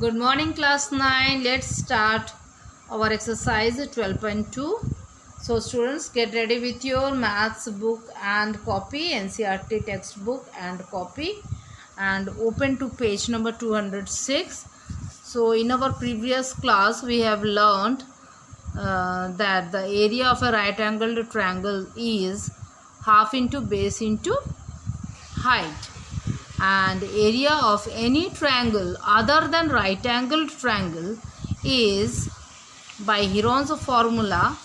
Good morning, class 9. Let's start our exercise 12.2. So students, get ready with your maths book and copy, NCERT textbook and copy, and open to page number 206. So in our previous class we have learned that the area of a right angled triangle is half into base into height, and area of any triangle other than right angled triangle is, by Heron's formula,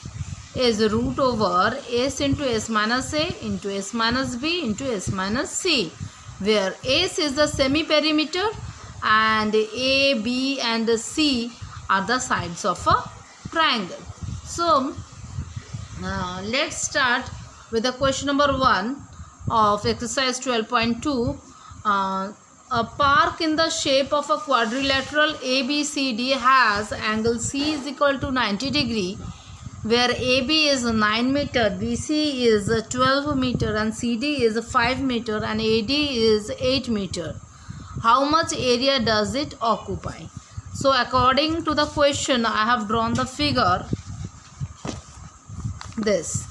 is root over s into s minus a into s minus b into s minus c, where s is the semi perimeter and a, b and c are the sides of a triangle. So let's start with the question number 1 of exercise 12.2. A park in the shape of a quadrilateral ABCD has angle C is equal to 90 degree, where AB is 9 meter, BC is 12 meter and CD is 5 meter and AD is 8 meter. How much area does it occupy? So according to the question, I have drawn the figure. This,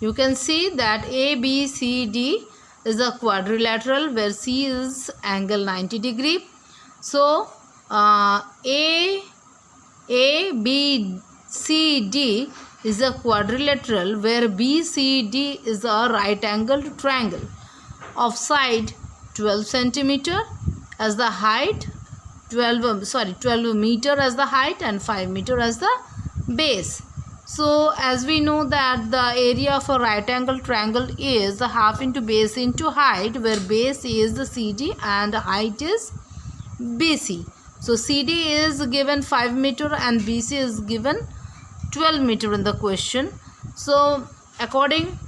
you can see that ABCD is a quadrilateral where C is angle 90 degree. So ABCD is a quadrilateral where BCD is a right angled triangle of side 12 centimeter as the height, 12 meter as the height and 5 meter as the base. So as we know that the area of a right angle triangle is half into base into height, where base is the CD and height is BC. So CD is given 5 meter and BC is given 12 meter in the question. So according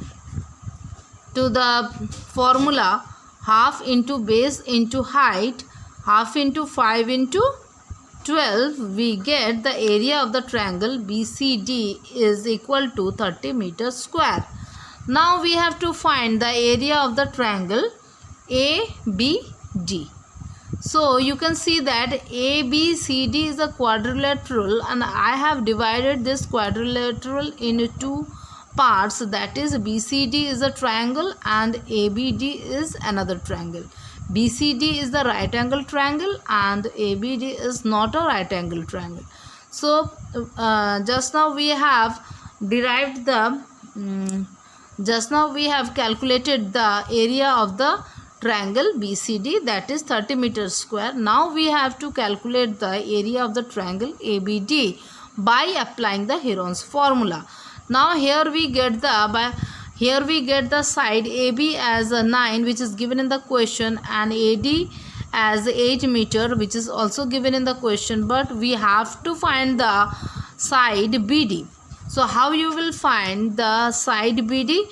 to the formula, half into base into height, half into 5 into 12, we get the area of the triangle BCD is equal to 30 meters square. Now we have to find the area of the triangle ABD. So you can see that ABCD is a quadrilateral, and I have divided this quadrilateral into two parts, that is BCD is a triangle and ABD is another triangle. BCD is the right angle triangle and ABD is not a right angle triangle. So just now we have calculated the area of the triangle BCD, that is 30 meters square. Now we have to calculate the area of the triangle ABD by applying the Heron's formula. Now here we get the side AB as a 9, which is given in the question, and AD as 8 meter, which is also given in the question, but we have to find the side BD. So how you will find the side BD?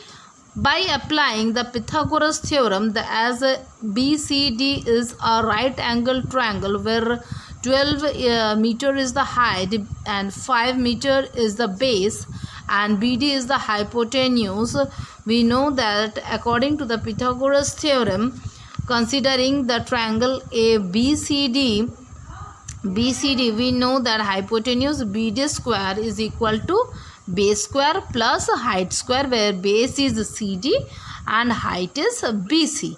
By applying the Pythagoras theorem, as BCD is a right angle triangle where 12 meter is the height and 5 meter is the base and BD is the hypotenuse. We know that according to the Pythagoras theorem, considering the triangle ABCD, we know that hypotenuse BD square is equal to base square plus height square, where base is CD and height is BC.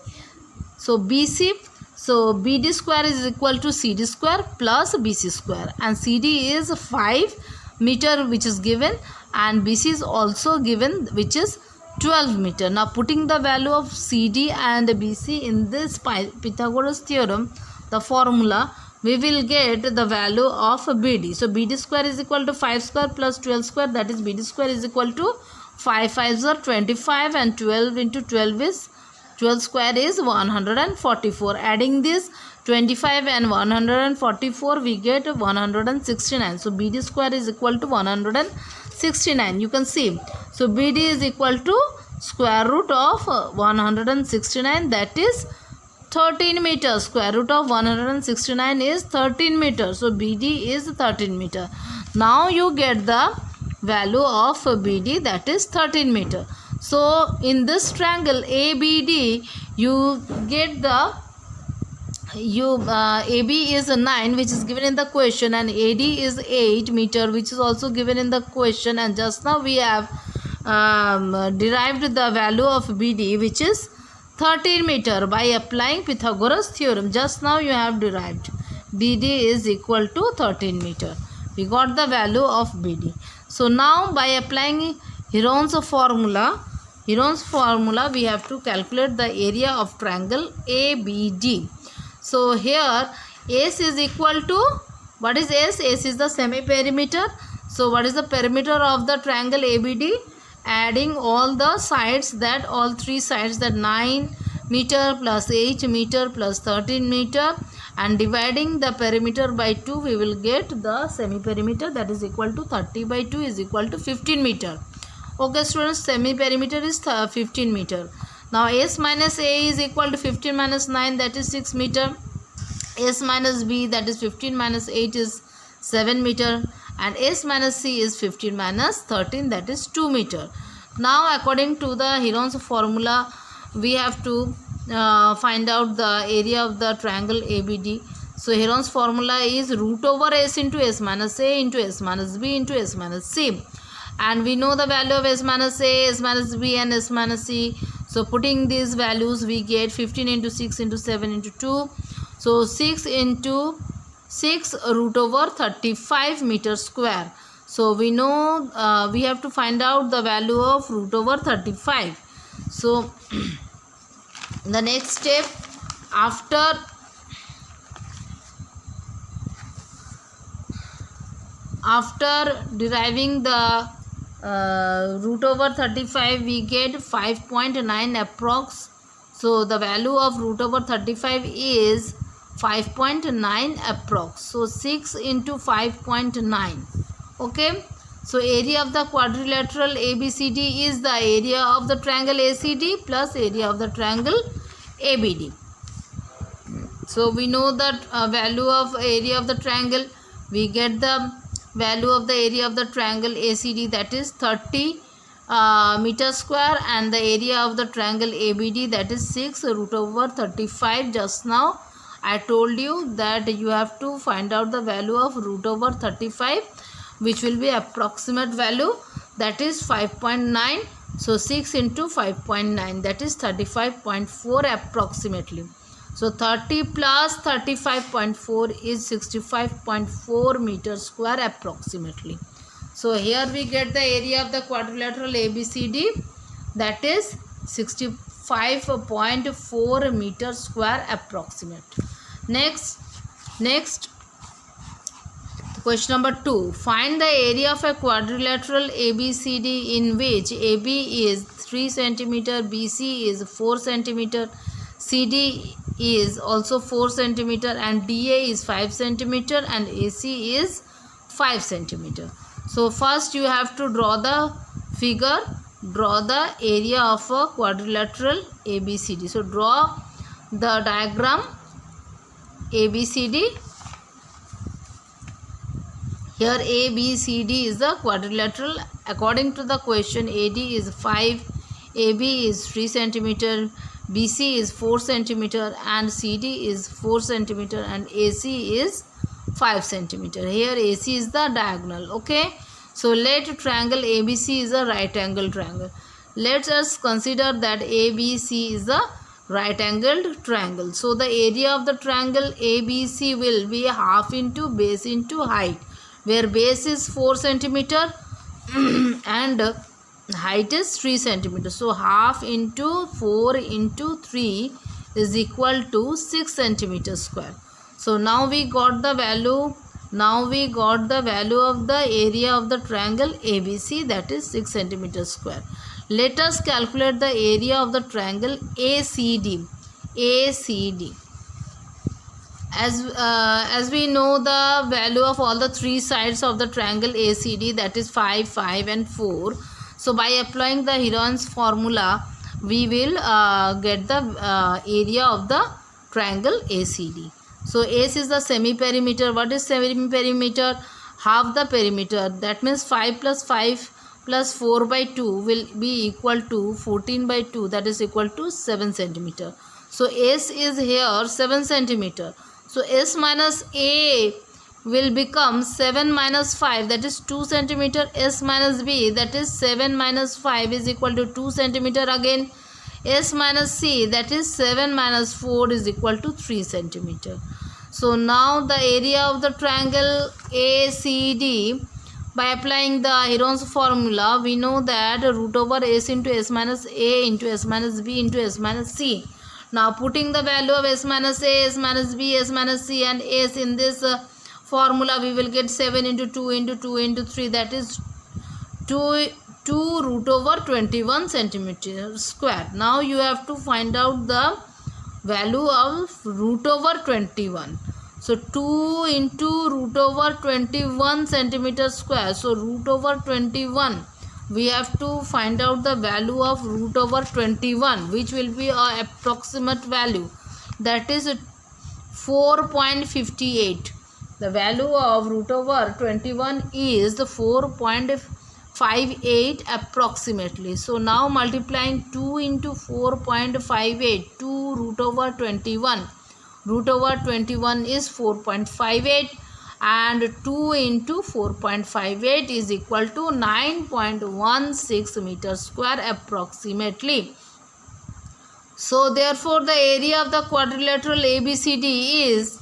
So BD square is equal to CD square plus BC square, and CD is 5 meter, which is given, and BC is also given, which is 12 meter. Now putting the value of CD and BC in this Pythagoras theorem, the formula, we will get the value of BD. So BD square is equal to 5 square plus 12 square, that is BD square is equal to 5 5s are 25 and 12 into 12 is 12 square is 144. Adding this 25 and 144, we get 169. So BD square is equal to 169. You can see. So BD is equal to square root of 169, that is 13 meters. Square root of 169 is 13 meters. So BD is 13 meter. Now you get the value of BD, that is 13 meter. So in this triangle ABD, you get the AB is 9, which is given in the question, and AD is 8 meter, which is also given in the question, and just now we have derived the value of BD, which is 13 meter, by applying Pythagoras theorem. Just now you have derived BD is equal to 13 meter. We got the value of BD. So now by applying Heron's formula, we have to calculate the area of triangle ABD. So here S is equal to, what is S? S is the semi-perimeter. So what is the perimeter of the triangle ABD? Adding all the sides, that all three sides, that 9 meter plus 8 meter plus 13 meter, and dividing the perimeter by 2, we will get the semi-perimeter, that is equal to 30 by 2 is equal to 15 meter. Okay students, semi-perimeter is 15 meter. Now S minus A is equal to 15 minus 9, that is 6 meter. S minus B, that is 15 minus 8 is 7 meter. And S minus C is 15 minus 13, that is 2 meter. Now according to the Heron's formula, we have to find out the area of the triangle ABD. So Heron's formula is root over S into S minus A into S minus B into S minus C. And we know the value of S minus A, S minus B and S minus C. So putting these values, we get 15 into 6 into 7 into 2. So 6 into 6 root over 35 meter square. So we know we have to find out the value of root over 35. So the next step, after deriving the root over 35, we get 5.9 approx. So the value of root over 35 is 5.9 approx. So 6 into 5.9. Okay. So area of the quadrilateral ABCD is the area of the triangle ACD plus area of the triangle ABD. So we know that value of area of the triangle. We get the value of the area of the triangle ACD, that is 30 meter square, and the area of the triangle ABD, that is 6 root over 35. Just now I told you that you have to find out the value of root over 35, which will be approximate value, that is 5.9. So 6 into 5.9, that is 35.4 approximately. So 30 plus 35.4 is 65.4 meter square approximately. So here we get the area of the quadrilateral ABCD, that is 65.4 meter square approximate. Next question number 2. Find the area of a quadrilateral ABCD in which AB is 3 cm, BC is 4 cm, CD is also 4 cm, and DA is 5 cm, and AC is 5 cm. So first you have to draw the figure, draw the area of a quadrilateral ABCD. So draw the diagram ABCD. Here ABCD is the quadrilateral. According to the question, AD is 5, AB is 3 cm, BC is 4 cm, and CD is 4 cm, and AC is 5 cm. Here AC is the diagonal. Okay. So let triangle ABC is a right angle triangle. Let us consider that ABC is a right angled triangle. So the area of the triangle ABC will be half into base into height, where base is 4 cm and height is 3 cm. So half into 4 into 3 is equal to 6 cm square. So now we got the value. Now we got the value of the area of the triangle ABC, that is 6 cm square. Let us calculate the area of the triangle ACD. As we know the value of all the three sides of the triangle ACD, that is 5, 5 and 4. So by applying the Heron's formula, we will get the area of the triangle ACD. So S is the semi-perimeter. What is semi-perimeter? Half the perimeter. That means 5 plus 5 plus 4 by 2 will be equal to 14 by 2. That is equal to 7 cm. So S is here 7 centimeter. So S minus A will become 7 minus 5, that is 2 centimeter. S minus B, that is 7 minus 5 is equal to 2 centimeter again. S minus C, that is 7 minus 4 is equal to 3 centimeter. So now the area of the triangle ACD, by applying the Heron's formula, we know that root over S into S minus A into S minus B into S minus C. Now putting the value of S minus A, S minus B, S minus C and S in this formula, we will get 7 into 2 into 2 into 3, that is 2 root over 21 centimeter square. Now you have to find out the value of root over 21. So 2 into root over 21 centimeter square. So root over 21. We have to find out the value of root over 21, which will be our approximate value. That is 4.58. The value of root over 21 is the 4.58 approximately. So now multiplying 2 into 4.58, 2 root over 21. Root over 21 is 4.58 and 2 into 4.58 is equal to 9.16 meters square approximately. So therefore the area of the quadrilateral ABCD is,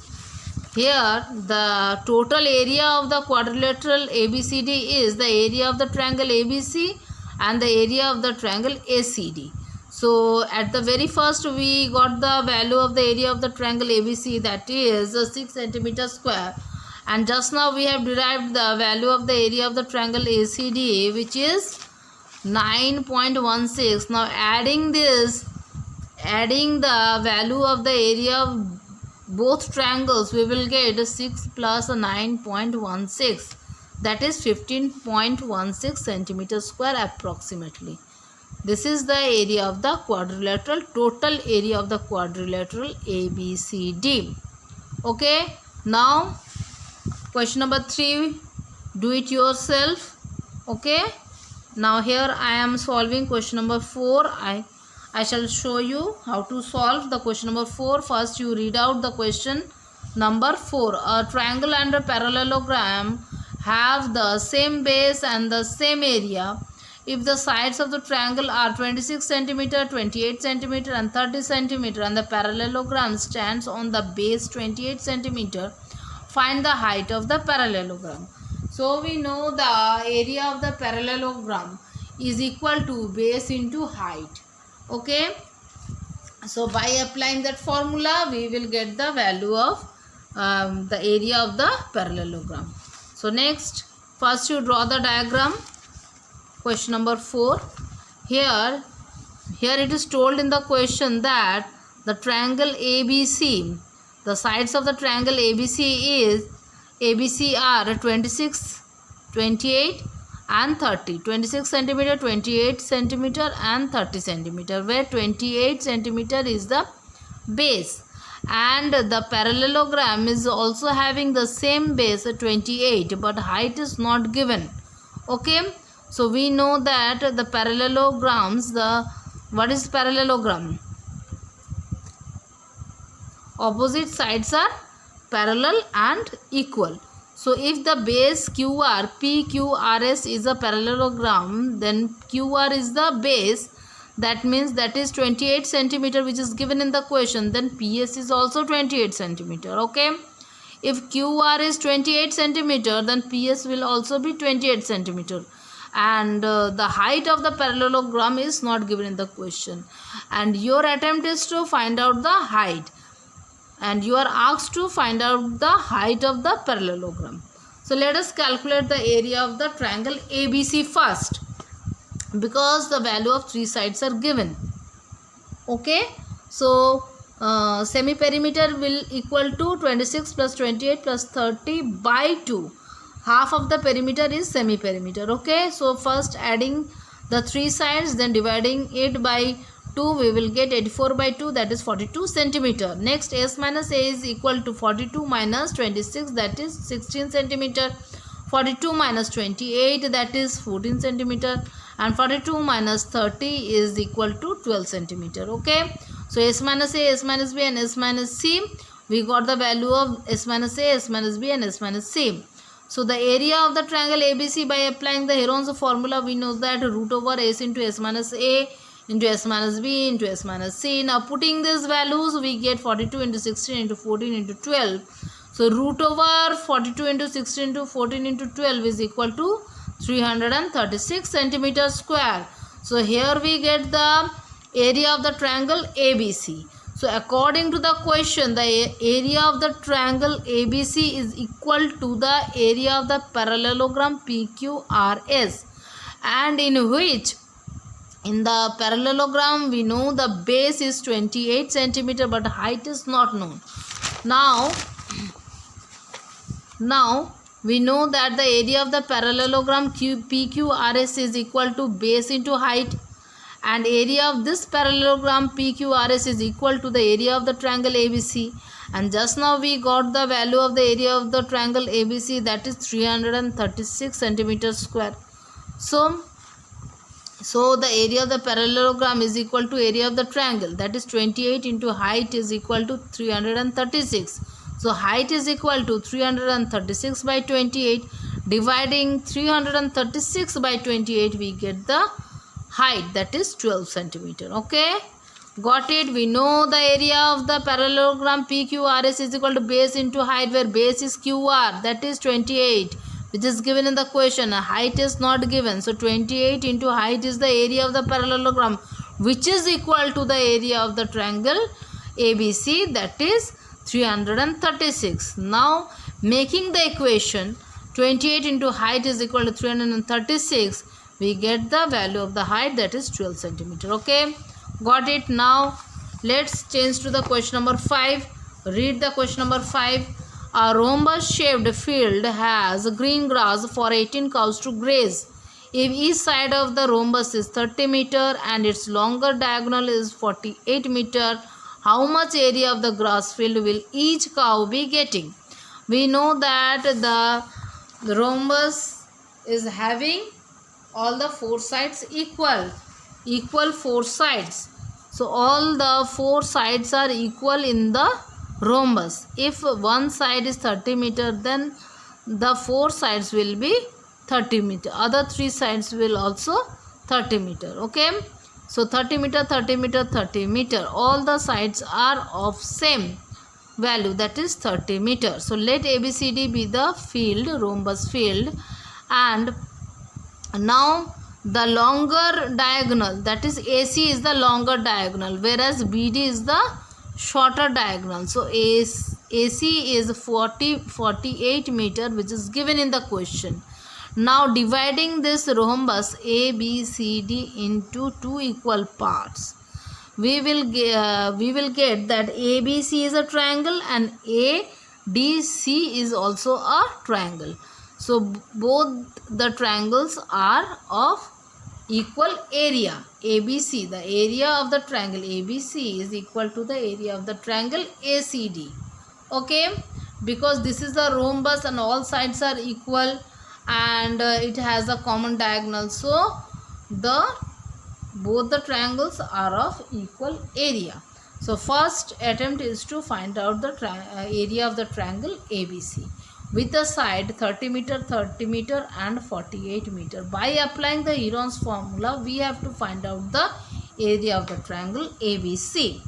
here the total area of the quadrilateral ABCD is the area of the triangle ABC and the area of the triangle ACD. So at the very first we got the value of the area of the triangle ABC, that is 6 centimeter square, and just now we have derived the value of the area of the triangle ACD, which is 9.16. Now adding the value of the area of both triangles, we will get 6 plus 9.16, that is 15.16 centimeter square approximately. This is the area of the quadrilateral, total area of the quadrilateral ABCD. Okay, now question number 3, do it yourself. Okay, now here I am solving question number 4. I shall show you how to solve the question number 4. First you read out the question number 4. A triangle and a parallelogram have the same base and the same area. If the sides of the triangle are 26 cm, 28 cm and 30 cm and the parallelogram stands on the base 28 cm, find the height of the parallelogram. So we know the area of the parallelogram is equal to base into height. Okay, so by applying that formula we will get the value of the area of the parallelogram. So next, first you draw the diagram. Question number 4. Here it is told in the question that the triangle ABC, the sides of the triangle ABC are 26, 28 and 30. 26 centimeter, 28 centimeter and 30 centimeter, where 28 centimeter is the base, and the parallelogram is also having the same base 28, but height is not given. Okay, so we know that the parallelograms, what is parallelogram? Opposite sides are parallel and equal. So if the base QR, PQRS is a parallelogram, then QR is the base. That means that is 28 centimeter, which is given in the question. Then PS is also 28 centimeter. Okay. If QR is 28 centimeter, then PS will also be 28 centimeter. And the height of the parallelogram is not given in the question. And your attempt is to find out the height. And you are asked to find out the height of the parallelogram. So let us calculate the area of the triangle ABC first, because the value of 3 sides are given. Okay, so semi-perimeter will equal to 26 plus 28 plus 30 by 2. Half of the perimeter is semi-perimeter. Okay, so first adding the 3 sides, then dividing it by 2, we will get 84 by 2, that is 42 centimeter. Next, S minus A is equal to 42 minus 26, that is 16 centimeter. 42 minus 28, that is 14 centimeter. And 42 minus 30 is equal to 12 centimeter. Okay, So S minus A, S minus B and S minus C. We got the value of S minus A, S minus B and S minus C. So the area of the triangle ABC, by applying the Heron's formula, we know that root over S into S minus A into S minus B into S minus C. Now putting these values, we get 42 into 16 into 14 into 12. So root over 42 into 16 into 14 into 12 is equal to 336 centimeter square. So here we get the area of the triangle ABC. So according to the question, the area of the triangle ABC is equal to the area of the parallelogram PQRS, and in which in the parallelogram we know the base is 28 centimeter but height is not known. Now we know that the area of the parallelogram PQRS is equal to base into height, and area of this parallelogram PQRS is equal to the area of the triangle ABC. And just now we got the value of the area of the triangle ABC, that is 336 centimeter square. So the area of the parallelogram is equal to area of the triangle, that is 28 into height is equal to 336. So height is equal to 336 by 28. Dividing 336 by 28, we get the height, that is 12 centimeter. Okay, got it. We know the area of the parallelogram PQRS is equal to base into height, where base is QR, that is 28, which is given in the question. Height is not given, so 28 into height is the area of the parallelogram, which is equal to the area of the triangle ABC, that is 336. Now making the equation 28 into height is equal to 336, we get the value of the height, that is 12 centimeter. Okay, got it. Now let's change to the question number 5. Read the question number 5. A rhombus shaped field has green grass for 18 cows to graze. If each side of the rhombus is 30 meter and its longer diagonal is 48 meter, how much area of the grass field will each cow be getting? We know that the rhombus is having all the four sides equal 4 sides. So all the 4 sides are equal in the rhombus. If one side is 30 meter, then the 4 sides will be 30 meter. Other 3 sides will also 30 meter. Okay, so 30 meter, 30 meter, 30 meter. All the sides are of same value, that is 30 meter. So let ABCD be the field, rhombus field, and now the longer diagonal, that is AC, is the longer diagonal, whereas BD is the shorter diagonal. So AC is 48 meter, which is given in the question. Now dividing this rhombus ABCD into 2 equal parts, we will get that ABC is a triangle and ADC is also a triangle. So both the triangles are of equal area. ABC, the area of the triangle ABC is equal to the area of the triangle ACD. Okay, because this is the rhombus and all sides are equal, and it has a common diagonal, so both the triangles are of equal area. So first attempt is to find out the area of the triangle ABC with the side 30 meter, 30 meter and 48 meter. By applying the Heron's formula, we have to find out the area of the triangle ABC.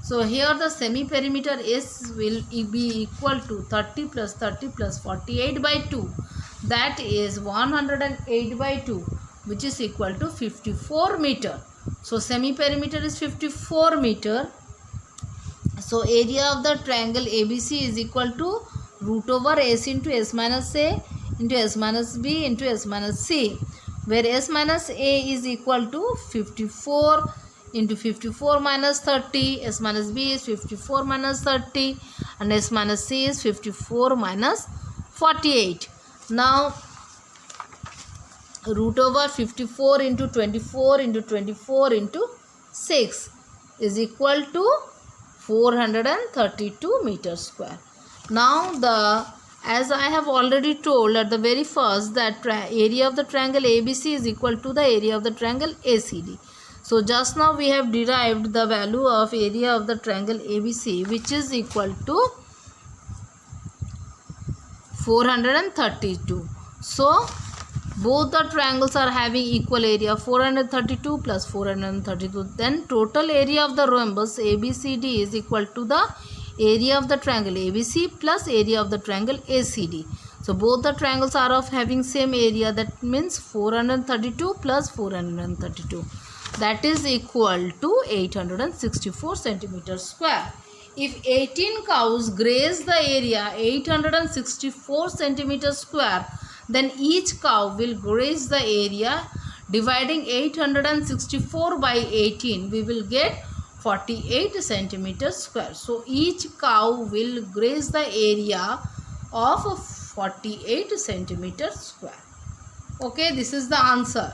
So here the semi-perimeter S will be equal to 30 plus 30 plus 48 by 2. That is 108 by 2, which is equal to 54 meter. So semi-perimeter is 54 meter. So area of the triangle ABC is equal to root over S into S minus A into S minus B into S minus C, where S minus A is equal to 54 into 54 minus 30, S minus B is 54 minus 30, and S minus C is 54 minus 48. Now root over 54 into 24 into 24 into 6 is equal to 432 meters square. Now as I have already told at the very first, that area of the triangle ABC is equal to the area of the triangle ACD. So just now we have derived the value of area of the triangle ABC, which is equal to 432. So both the triangles are having equal area, 432 plus 432. Then total area of the rhombus ABCD is equal to the area of the triangle ABC plus area of the triangle ACD. So both the triangles are of having same area, that means 432 plus 432. That is equal to 864 centimeters square. If 18 cows graze the area 864 centimeters square, then each cow will graze the area. Dividing 864 by 18, we will get 48 centimeters square. So each cow will graze the area of 48 centimeters square. Okay, this is the answer.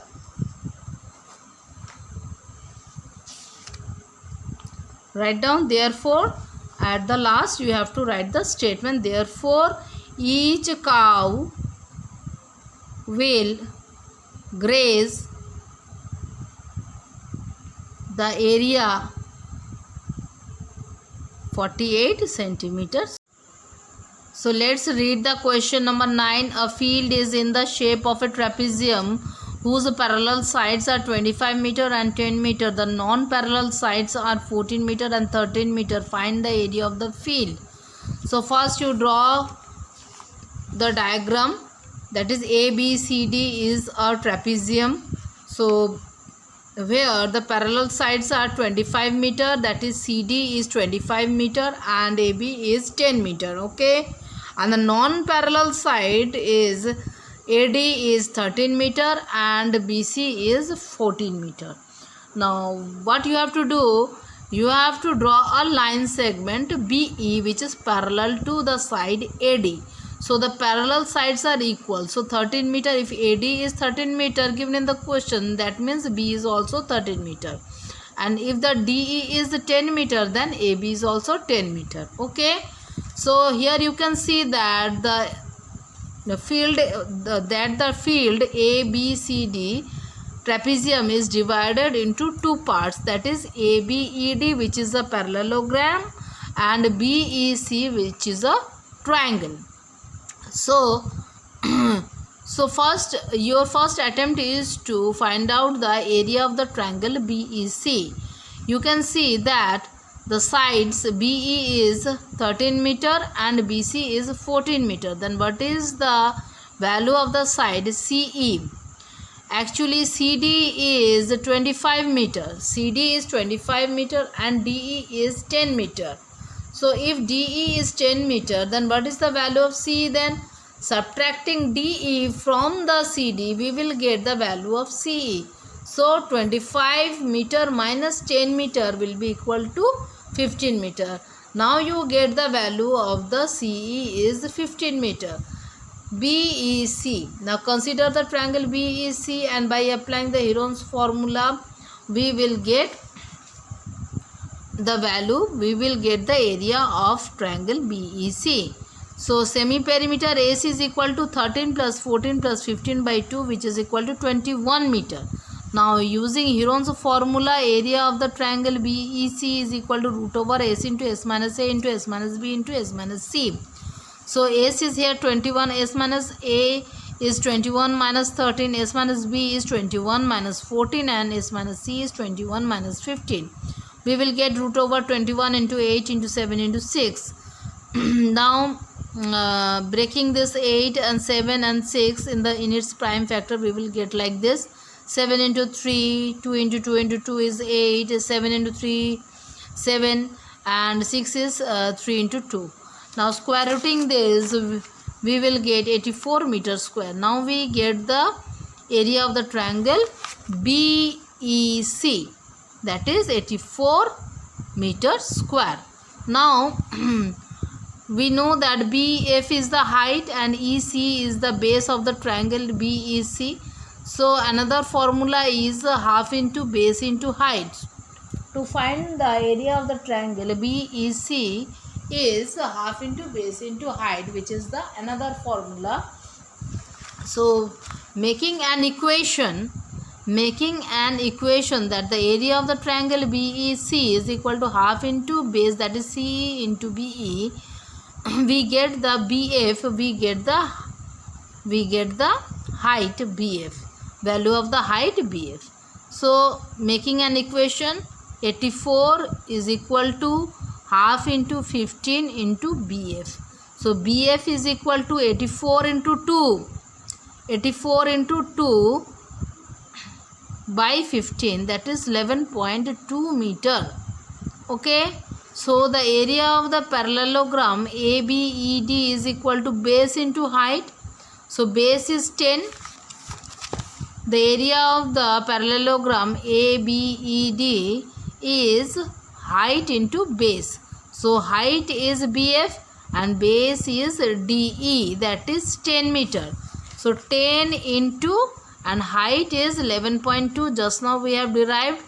Write down, therefore, at the last you have to write the statement. Therefore, each cow will graze the area 48 centimeters. So let's read the question number 9. A field is in the shape of a trapezium whose parallel sides are 25 meter and 10 meter. The non-parallel sides are 14 meter and 13 meter. Find the area of the field. So first you draw the diagram, that is ABCD is a trapezium. So where the parallel sides are 25 meter, that is CD is 25 meter and AB is 10 meter. Okay, and the non-parallel side is AD is 13 meter and BC is 14 meter. Now what you have to do, you have to draw a line segment BE which is parallel to the side AD. So the parallel sides are equal. So 13 meter, if AD is 13 meter given in the question, that means B is also 13 meter. And if the DE is 10 meter, then AB is also 10 meter. Okay. So here you can see that the field ABCD trapezium is divided into two parts, that is ABED which is a parallelogram and BEC which is a triangle. So first your first attempt is to find out the area of the triangle BEC. You can see that the sides BE is 13 meter and BC is 14 meter. Then what is the value of the side CE? Actually CD is 25 meter. CD is 25 meter and DE is 10 meter. So if DE is 10 meter, then what is the value of CE then? Subtracting DE from the CD, we will get the value of CE. So 25 meter minus 10 meter will be equal to 15 meter. Now you get the value of the CE is 15 meter. BEC. Now consider the triangle BEC and by applying the Heron's formula, we will get the value, we will get the area of triangle BEC. So semi-perimeter AC is equal to 13 plus 14 plus 15 by 2 which is equal to 21 meter. Now using Heron's formula, area of the triangle BEC is equal to root over S into S minus A into S minus B into S minus C. So S is here 21, S minus A is 21 minus 13, S minus B is 21 minus 14 and S minus C is 21 minus 15. We will get root over 21 into 8 into 7 into 6. Now breaking this 8 and 7 and 6 in its prime factor, we will get like this. 7 into 3, 2 into 2 into 2 is 8, 7 into 3, 7 and 6 is 3 into 2. Now square rooting this, we will get 84 meter square. Now we get the area of the triangle BEC, that is 84 meter square. Now we know that BF is the height and EC is the base of the triangle BEC. So another formula is half into base into height. To find the area of the triangle BEC is half into base into height, which is the another formula. So making an equation making an equation that the area of the triangle BEC is equal to half into base, that is CE into BE, we get the BF, we get the height BF, value of the height BF. So making an equation, 84 is equal to half into 15 into BF. So BF is equal to 84 into 2. 84 into 2 by 15, that is 11.2 meter. Okay. So the area of the parallelogram ABED is equal to base into height. So base is 10. The area of the parallelogram ABED is height into base. So height is BF and base is DE, that is 10 meter. So 10 into, and height is 11.2. Just now we have derived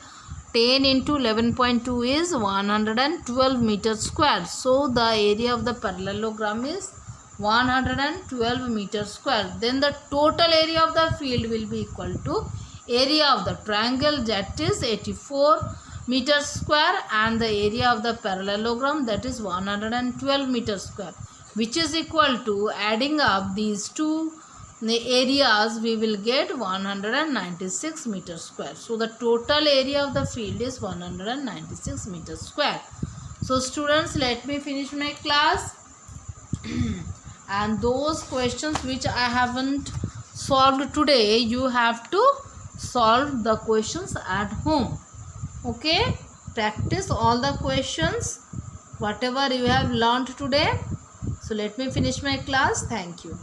10 into 11.2 is 112 meters square. So the area of the parallelogram is 112 meters square. Then the total area of the field will be equal to area of the triangle, that is 84 meters square, and the area of the parallelogram, that is 112 meters square, which is equal to, adding up these two areas, we will get 196 meters square. So the total area of the field is 196 meters square. So students, let me finish my class. And those questions which I haven't solved today, you have to solve the questions at home. Okay, practice all the questions whatever you have learned today. So let me finish my class. Thank you.